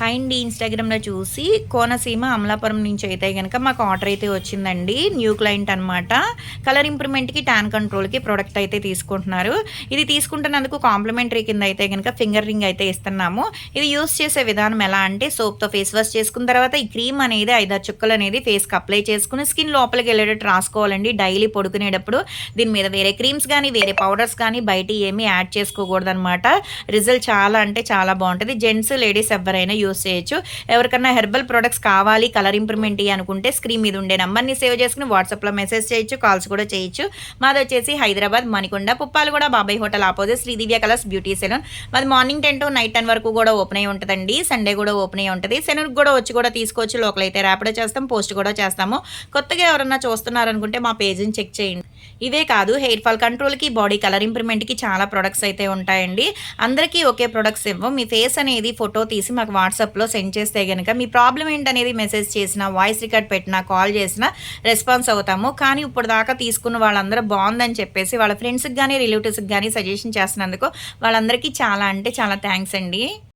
Hi అండి. ఇన్‌స్టాగ్రామ్‌లో చూసి కోనసీమ అమలాపురం నుంచి అయితే గనక మాకు ఆర్డర్ అయితే వచ్చిందండి. న్యూ క్లయింట్ అనమాట. కలర్ ఇంప్రూవ్‌మెంట్‌కి, టాన్ కంట్రోల్‌కి ప్రొడక్ట్ అయితే తీసుకుంటున్నారు. ఇది తీసుకుంటున్నందుకు కాంప్లిమెంటరీ కింద అయితే గనక ఫింగర్ రింగ్ అయితే ఇస్తున్నాము. ఇది యూజ్ చేసే విధానం ఎలా అంటే సోప్‌తో ఫేస్ వాష్ చేసుకున్న తర్వాత ఈ క్రీమ్ అనేది 5, 6 చుక్కలు అనేది ఫేస్‌కి అప్లై చేసుకొని స్కిన్ లోపలికి వెళ్ళేటట్టు రాసుకోవాలండి. డైలీ పడుకునేటప్పుడు దీని మీద వేరే క్రీమ్స్ గానీ, వేరే పౌడర్స్ కానీ బయటియి ఏమీ యాడ్ చేసుకోకూడదనమాట. రిజల్ట్ చాలా అంటే చాలా బావుంటది. జెంట్స్, లేడీస్ ఎవ్వరైనా యూజ్ చేయొచ్చు. ఎవరికన్నా హెర్బల్ ప్రొడక్ట్స్ కావాలి కలర్ ఇంప్రూవ్‌మెంట్ అనుకుంటే స్క్రీన్ మీద ఉండే నంబర్‌ని సేవ్ చేసుకొని వాట్సాప్‌లో మెసేజ్ చేయొచ్చు. కాల్స్ కూడా చేయొచ్చు. మాదొచ్చేసి హైదరాబాద్ మణికొండ పుప్పాలగూడ బాబాయ్ హోటల్ ఆపోజిట్ శ్రీ దివ్య కలర్స్ బ్యూటీ సెలూన్. మాది మార్నింగ్ 10 టు నైట్ 10 వరకు కూడా ఓపెన్ అయ్యి ఉంటదండి. సండే కూడా ఓపెన్ అయ్యి ఉంటది. శనివారం కూడా వచ్చి కూడా తీసుకోవచ్చు. లోకల్ అయితే ర్యాపిడో చేస్తాం, పోస్ట్ కూడా చేస్తాము. కొత్తగా ఎవరన్నా చూస్తున్నారనుకుంటే మా పేజ్‌ని చెక్ చేయండి. ఇవే కాదు హెయిర్ ఫాల్ కంట్రోల్‌కి, బాడీ కలర్ ఇంప్రూవ్‌మెంట్‌కి చాలా ప్రొడక్ట్స్ అయితే ఉంటాయండి. అందరికీ ఒకే ప్రొడక్ట్స్ ఇవ్వం. మీ ఫేస్ అనేది ఫోటో తీసి మాకు వాట్సాప్‌లో సెండ్ చేస్తే గనక మీ ప్రాబ్లమ్ ఏంటనేది మెసేజ్ చేసినా, వాయిస్ రికార్డ్ పెట్టినా, కాల్ చేసినా రెస్పాన్స్ అవుతాము. కానీ ఇప్పటిదాకా తీసుకున్న వాళ్ళందరూ బావుందని చెప్పేసి వాళ్ళ ఫ్రెండ్స్‌కి గానీ, రిలేటివ్స్‌కి గానీ సజెషన్ చేస్తున్నందుకు వాళ్ళందరికీ చాలా అంటే చాలా థాంక్స్ అండి.